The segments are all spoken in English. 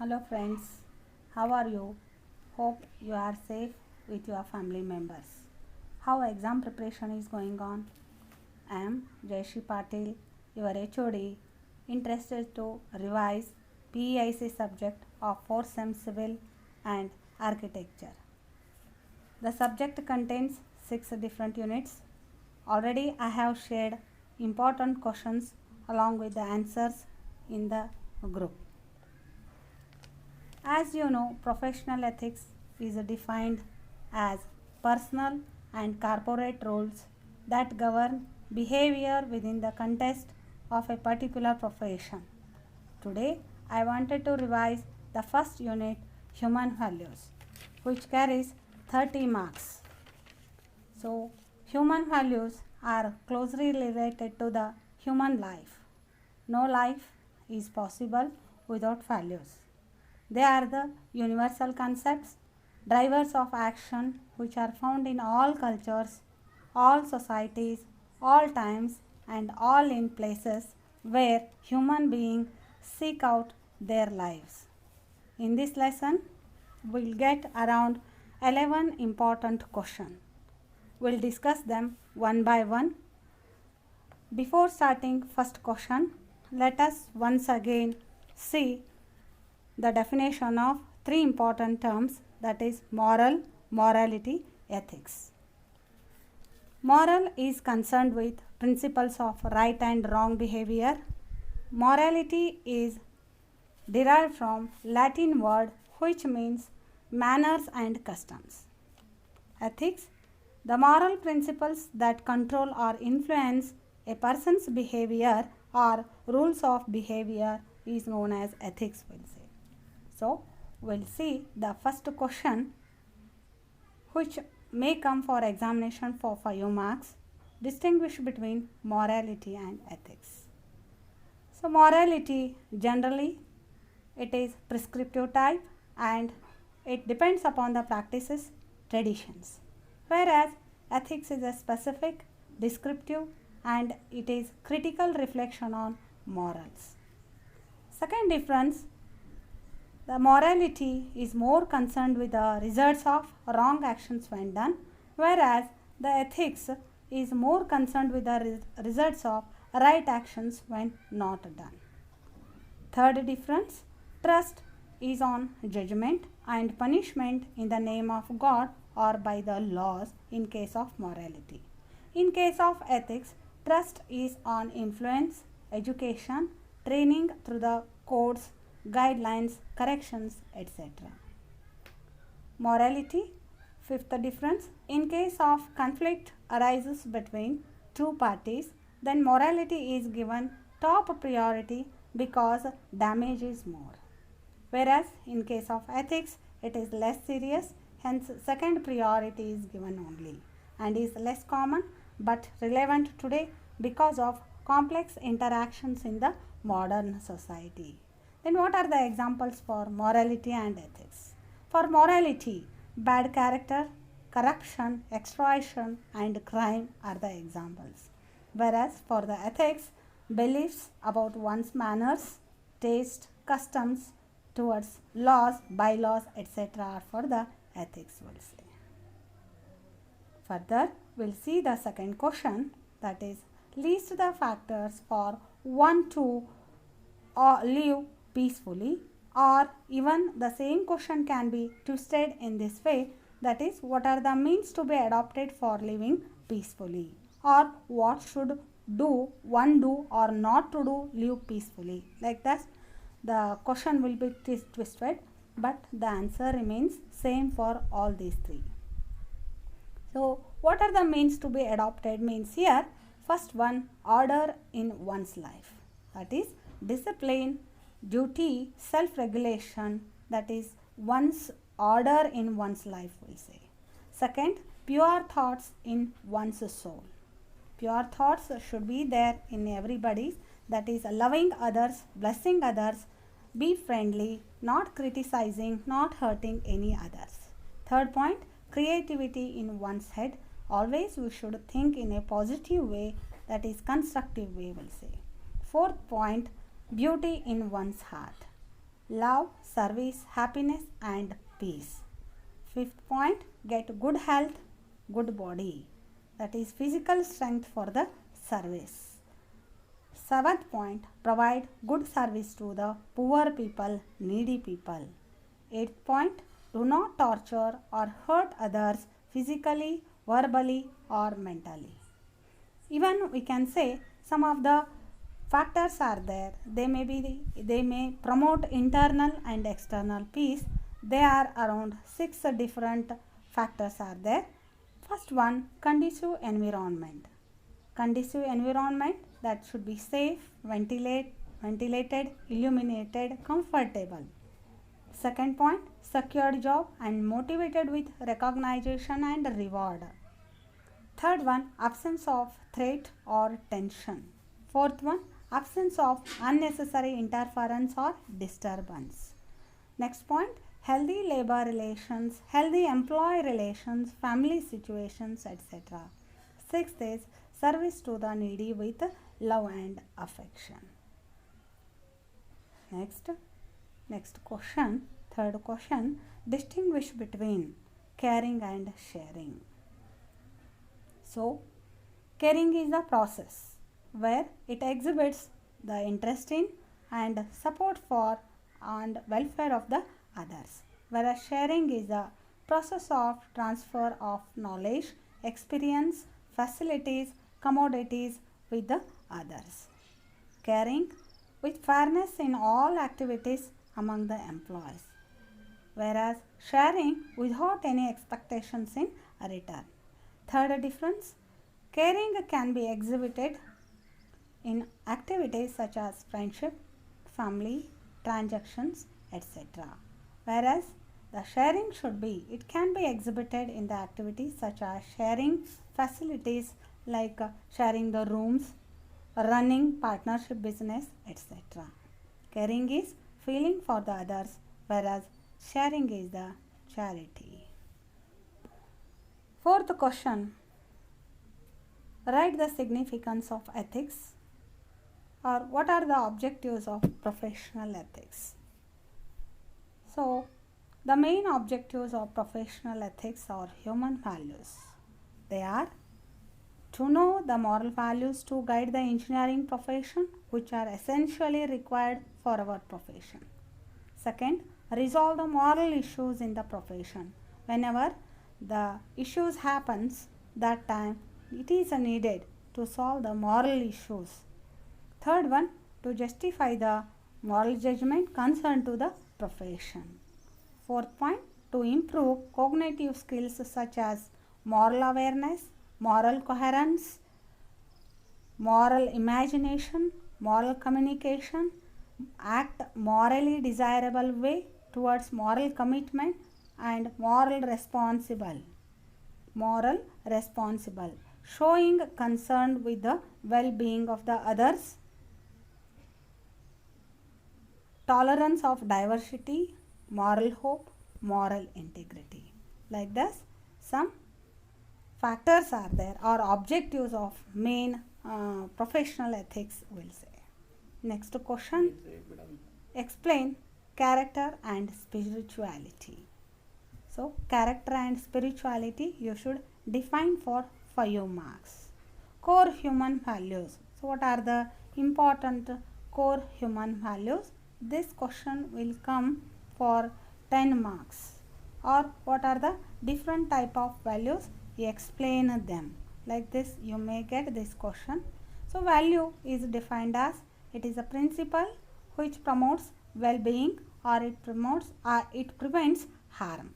Hello friends, how are you? Hope you are safe with your family members. How exam preparation is going on? I am Jayashree Patil, your HOD, interested to revise PEIC subject of 4th Sem Civil and Architecture. The subject contains 6 different units. Already I have shared important questions along with the answers in the group. As you know, professional ethics is defined as personal and corporate rules that govern behavior within the context of a particular profession. Today, I wanted to revise the first unit, human values, which carries 30 marks. So, human values are closely related to the human life. No life is possible without values. They are the universal concepts, drivers of action, which are found in all cultures, all societies, all times, and all in places where human beings seek out their lives. In this lesson, we'll get around 11 important questions. We'll discuss them one by one. Before starting first question, let us once again see the definition of three important terms, that is moral, morality, ethics. Moral is concerned with principles of right and wrong behavior. Morality is derived from Latin word which means manners and customs. Ethics, the moral principles that control or influence a person's behavior or rules of behavior is known as ethics, we'll say. So, we'll see the first question which may come for examination for 5 marks. Distinguish between morality and ethics. So, morality generally it is prescriptive type and it depends upon the practices, traditions. Whereas ethics is a specific, descriptive and it is critical reflection on morals. Second difference, the morality is more concerned with the results of wrong actions when done, whereas the ethics is more concerned with the results of right actions when not done. Third difference, trust is on judgment and punishment in the name of God or by the laws in case of morality. In case of ethics, trust is on influence, education, training through the codes, guidelines, corrections, etc. Morality, fifth difference, in case of conflict arises between two parties, then morality is given top priority because damage is more. Whereas in case of ethics, it is less serious, hence second priority is given only and is less common but relevant today because of complex interactions in the modern society. Then what are the examples for morality and ethics? For morality, bad character, corruption, extortion and crime are the examples. Whereas for the ethics, beliefs about one's manners, taste, customs towards laws, bylaws, etc. are for the ethics, we'll say. Further, we'll see the second question, that is list the factors for one to live peacefully, or even the same question can be twisted in this way, that is what are the means to be adopted for living peacefully, or what should one do or not to do live peacefully. Like that the question will be twisted but the answer remains same for all these three. So what are the means to be adopted means here, first one, order in one's life, that is discipline, duty, self-regulation, that is one's order in one's life, we'll say. Second, pure thoughts in one's soul. Pure thoughts should be there in everybody's, that is loving others, blessing others, be friendly, not criticizing, not hurting any others. Third point, creativity in one's head. Always we should think in a positive way, that is constructive way, we'll say. Fourth point, beauty in one's heart. love, service, happiness, and peace. Fifth point, get good health, good body. That is physical strength for the service. Seventh point, provide good service to the poor people, needy people. Eighth point, do not torture or hurt others physically, verbally, or mentally. Even we can say some of the factors are there. They may promote internal and external peace. There are around 6 different factors are there. First one, conducive environment. Conducive environment, that should be safe, ventilated, illuminated, comfortable. Second point, secured job and motivated with recognition and reward. Third one, absence of threat or tension. Fourth one, absence of unnecessary interference or disturbance. Next point, healthy labor relations, healthy employee relations, family situations, etc. Sixth is service to the needy with love and affection. Next question, third question, distinguish between caring and sharing. So, caring is a process where it exhibits the interest in and support for and welfare of the others, whereas sharing is a process of transfer of knowledge, experience, facilities, commodities with the others. Caring with fairness in all activities among the employees, whereas sharing without any expectations in return. Third difference, caring can be exhibited in activities such as friendship, family, transactions, etc. Whereas the sharing it can be exhibited in the activities such as sharing facilities like sharing the rooms, running partnership business, etc. Caring is feeling for the others, whereas sharing is the charity. Fourth question, write the significance of ethics, or what are the objectives of professional ethics. So, the main objectives of professional ethics are human values. They are to know the moral values to guide the engineering profession, which are essentially required for our profession. Second, resolve the moral issues in the profession. Whenever the issues happens, that time it is needed to solve the moral issues. Third one, to justify the moral judgment concerned to the profession. Fourth point, to improve cognitive skills such as moral awareness, moral coherence, moral imagination, moral communication, act morally desirable way towards moral commitment, and moral responsible, showing concern with the well-being of the others, tolerance of diversity, moral hope, moral integrity. Like this, some factors are there or objectives of main professional ethics, will say. Next question, explain character and spirituality. So, character and spirituality you should define for 5 marks. Core human values. So, what are the important core human values? This question will come for 10 marks. Or what are the different type of values? You explain them. Like this you may get this question. So, value is defined as it is a principle which promotes well-being or it prevents harm.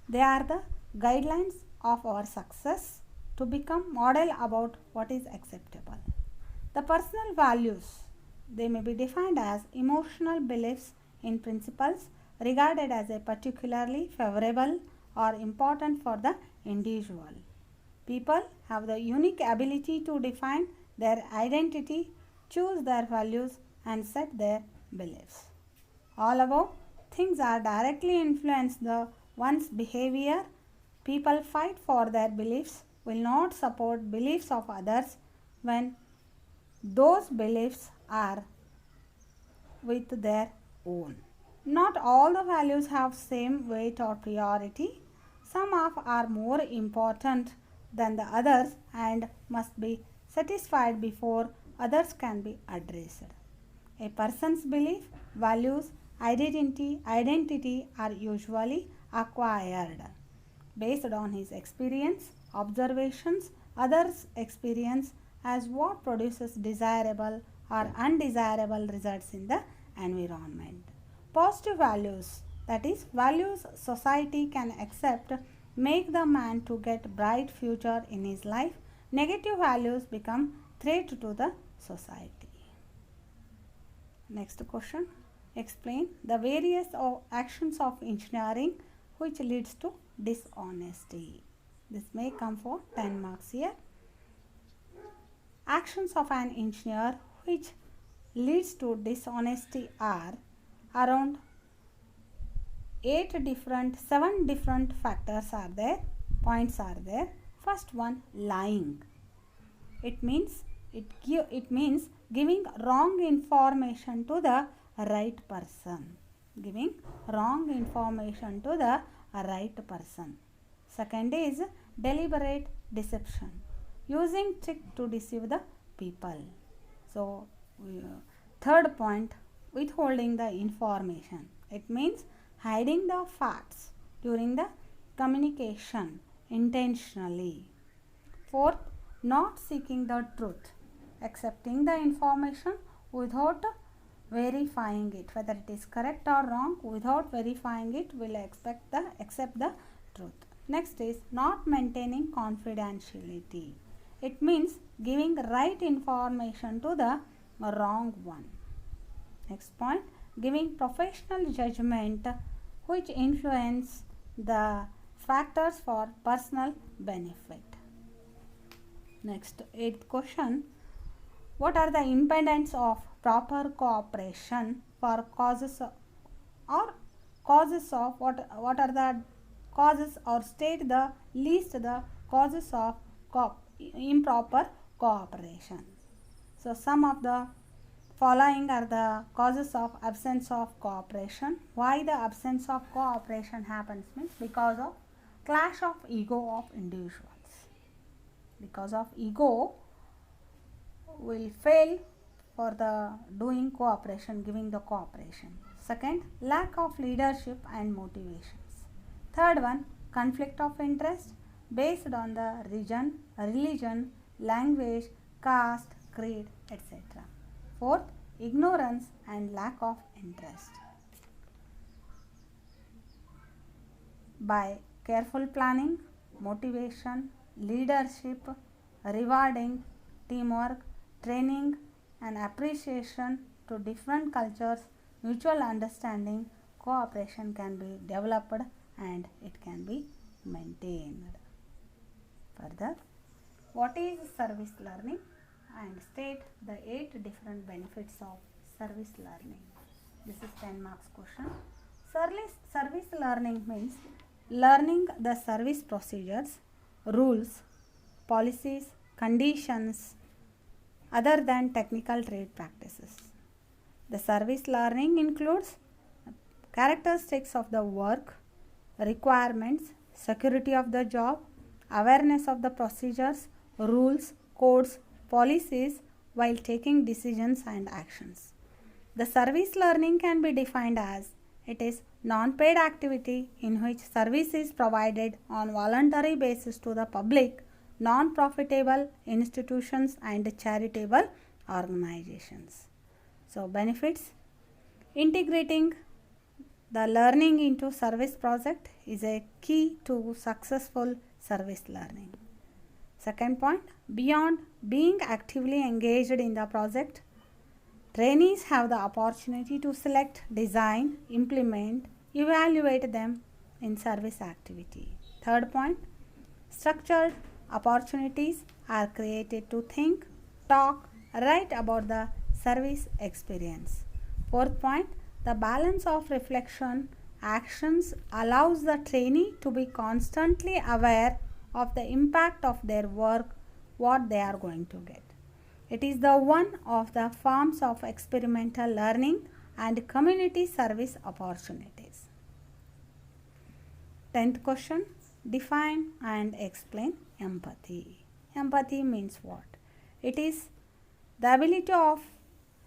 They are the guidelines of our success to become model about what is acceptable. The personal values, they may be defined as emotional beliefs in principles regarded as a particularly favorable or important for the individual. People have the unique ability to define their identity, choose their values, and set their beliefs. All above things are directly influence the one's behavior. People fight for their beliefs, will not support beliefs of others when those beliefs are with their own. Not all the values have same weight or priority. Some of are more important than the others and must be satisfied before others can be addressed. A person's belief, values, identity are usually acquired based on his experience, observations, others' experience as what produces desirable or undesirable results in the environment. Positive values, that is, values society can accept, make the man to get bright future in his life. Negative values become threat to the society. Next question. Explain the various actions of engineering which leads to dishonesty. This may come for 10 marks here. Actions of an engineer which leads to dishonesty are around 7 different factors are there, points are there. First one, lying. It means giving wrong information to the right person. Giving wrong information to the right person. Second is deliberate deception. Using trick to deceive the people. So, third point, withholding the information. It means hiding the facts during the communication intentionally. Fourth, not seeking the truth. Accepting the information without verifying it, whether it is correct or wrong. Without verifying it, will accept the truth. Next is not maintaining confidentiality. It means giving right information to the wrong one. Next point, giving professional judgment which influence the factors for personal benefit. Next, 8th question. What are the impediments of proper cooperation for causes of what are the causes, or state the least the causes of improper cooperation. So some of the following are the causes of absence of cooperation. Why the absence of cooperation happens means because of clash of ego of individuals. Because of ego will fail for the doing cooperation, giving the cooperation. Second, lack of leadership and motivations. Third one, conflict of interest based on the religion, language, caste, creed, etc. Fourth, ignorance and lack of interest. By careful planning, motivation, leadership, rewarding, teamwork, training and appreciation to different cultures, mutual understanding, cooperation can be developed and it can be maintained. Further, what is service learning? And state the 8 different benefits of service learning. This is 10 marks question. Service learning means learning the service procedures, rules, policies, conditions other than technical trade practices. The service learning includes characteristics of the work, requirements, security of the job, awareness of the procedures, rules, codes, policies while taking decisions and actions. The service learning can be defined as it is non-paid activity in which service is provided on voluntary basis to the public, non-profitable institutions and charitable organizations. So benefits: integrating the learning into service project is a key to successful service learning. Second point, beyond being actively engaged in the project, trainees have the opportunity to select, design, implement, evaluate them in service activity. Third point, structured opportunities are created to think, talk, write about the service experience. Fourth point, the balance of reflection actions allows the trainee to be constantly aware of the impact of their work, what they are going to get. It is the one of the forms of experimental learning and community service opportunities. 10th question, define and explain empathy. Empathy means what? It is the ability of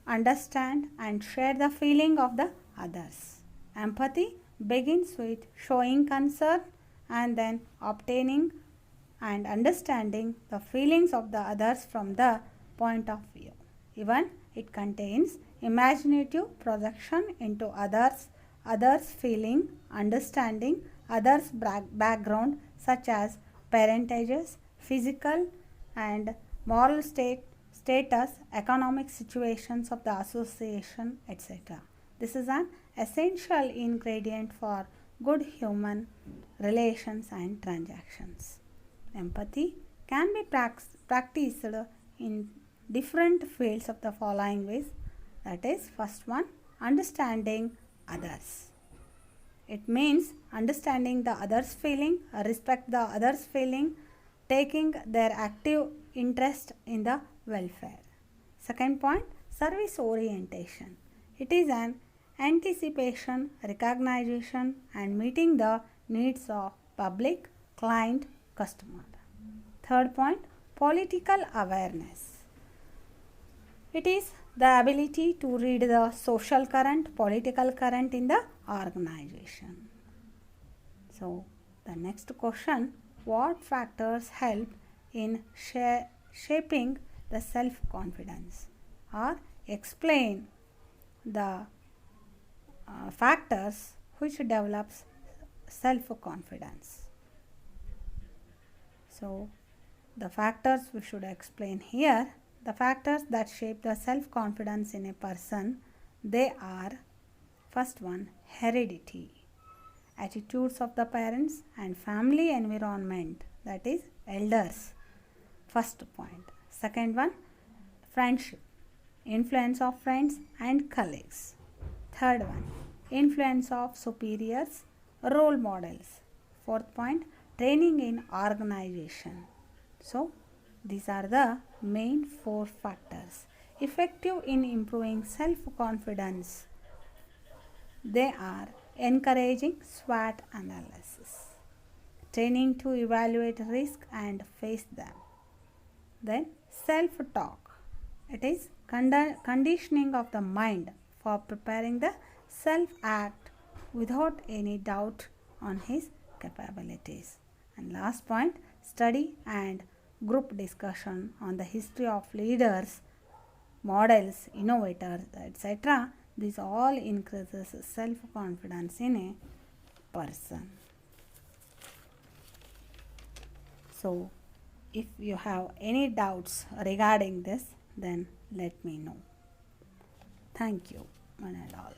understand and share the feeling of the others. Empathy begins with showing concern and then obtaining and understanding the feelings of the others from the point of view. Even it contains imaginative projection into others feeling, understanding others background such as parentages, physical and moral status, economic situations of the association, etc. This is an essential ingredient for good human relations and transactions. Empathy can be practiced in different fields of the following ways. That is, first one, understanding others. It means understanding the other's feeling, respect the other's feeling, taking their active interest in the welfare. Second point, service orientation. It is an anticipation, recognition and meeting the needs of public, client, customer. Third point, political awareness. It is the ability to read the social current, political current in the organization. So, the next question, what factors help in shaping the self-confidence, or explain the factors which develops self-confidence. So, the factors we should explain here. The factors that shape the self-confidence in a person, they are, first one, heredity, attitudes of the parents and family environment, that is elders, first point. Second one, friendship, influence of friends and colleagues. Third one, influence of superiors, role models. Fourth point, training in organization. So, these are the main 4 factors effective in improving self-confidence. They are encouraging SWOT analysis, training to evaluate risk and face them. Then self-talk. It is conditioning of the mind for preparing the self-act without any doubt on his capabilities. And last point, study and group discussion on the history of leaders, models, innovators, etc. This all increases self-confidence in a person. So, if you have any doubts regarding this, then let me know. Thank you, one and all.